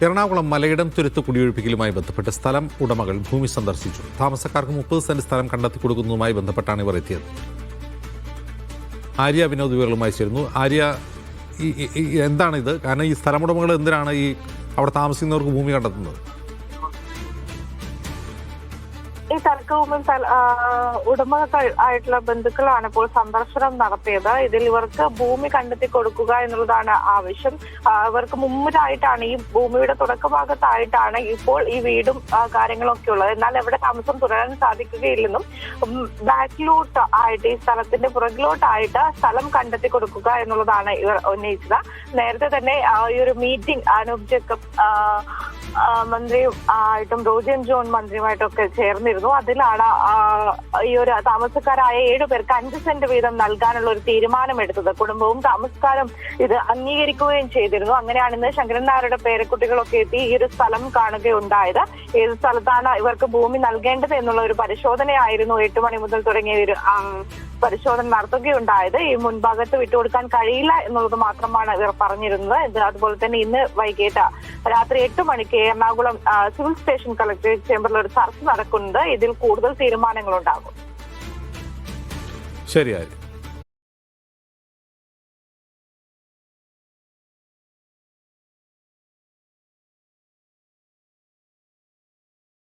എറണാകുളം മലയിടം തുരുത്ത് കുടിയൊഴിപ്പിക്കലുമായി ബന്ധപ്പെട്ട് സ്ഥലം ഉടമകൾ ഭൂമി സന്ദർശിച്ചു. താമസക്കാർക്ക് 30 സെന്റ് സ്ഥലം കണ്ടെത്തി കൊടുക്കുന്നതുമായി ബന്ധപ്പെട്ടാണ് ഇവർ എത്തിയത്. ആര്യ വിനോദ് വിവരങ്ങളുമായി ചേരുന്നു. ആര്യ, എന്താണിത്? കാരണം ഈ സ്ഥലമുടമകൾ എന്തിനാണ് ഈ അവിടെ താമസിക്കുന്നവർക്ക് ഭൂമി കണ്ടെത്തുന്നത്? ഈ തർക്കവും ഉടമകൾ ആയിട്ടുള്ള ബന്ധുക്കളാണ് ഇപ്പോൾ സന്ദർശനം നടത്തിയത്. ഇതിൽ ഇവർക്ക് ഭൂമി കണ്ടെത്തി കൊടുക്കുക എന്നുള്ളതാണ് ആവശ്യം. ഇവർക്ക് മുമ്പിലായിട്ടാണ്, ഈ ഭൂമിയുടെ തുടക്കഭാഗത്തായിട്ടാണ് ഇപ്പോൾ ഈ വീടും കാര്യങ്ങളൊക്കെ ഉള്ളത്. എന്നാൽ എവിടെ താമസം തുടരാൻ സാധിക്കുകയില്ലെന്നും ബാക്കിലോട്ട് ആയിട്ട്, ഈ സ്ഥലത്തിന്റെ പുറകിലോട്ടായിട്ട് സ്ഥലം കണ്ടെത്തി കൊടുക്കുക എന്നുള്ളതാണ് ഇവർ ഉന്നയിച്ചത്. നേരത്തെ തന്നെ ഈ ഒരു മീറ്റിംഗ് അനൂപ് ജേക്കബ് മന്ത്രിയും ആയിട്ടും റോജി എം ജോൺ മന്ത്രിയുമായിട്ടും ഒക്കെ ചേർന്നിരുന്നു. അതിലാണ് ഈ ഒരു താമസക്കാരായ 7 പേർക്ക് 5 സെന്റ് വീതം നൽകാനുള്ള ഒരു തീരുമാനമെടുത്തത്. കുടുംബവും താമസക്കാരും ഇത് അംഗീകരിക്കുകയും ചെയ്തിരുന്നു. അങ്ങനെയാണ് ഇന്ന് ശങ്കരൻ നായരുടെ പേരക്കുട്ടികളൊക്കെ എത്തി ഈ ഒരു സ്ഥലം കാണുകയുണ്ടായത്. ഏത് സ്ഥലത്താണ് ഇവർക്ക് ഭൂമി നൽകേണ്ടത് എന്നുള്ള ഒരു പരിശോധനയായിരുന്നു 8 മണി മുതൽ തുടങ്ങിയ ഒരു പരിശോധന നടത്തുകയുണ്ടായത്. ഈ മുൻഭാഗത്ത് വിട്ടുകൊടുക്കാൻ കഴിയില്ല എന്നുള്ളത് മാത്രമാണ് ഇവർ പറഞ്ഞിരുന്നത്. അതുപോലെ തന്നെ ഇന്ന് വൈകിട്ട് രാത്രി 8 മണിക്ക് എറണാകുളം സിവിൽ സ്റ്റേഷൻ കളക്ടറേറ്റ് ചേംബറിൽ ഒരു ചർച്ച നടക്കുന്നുണ്ട്. ഇതിൽ കൂടുതൽ തീരുമാനങ്ങളുണ്ടാകും. ശരിയായി.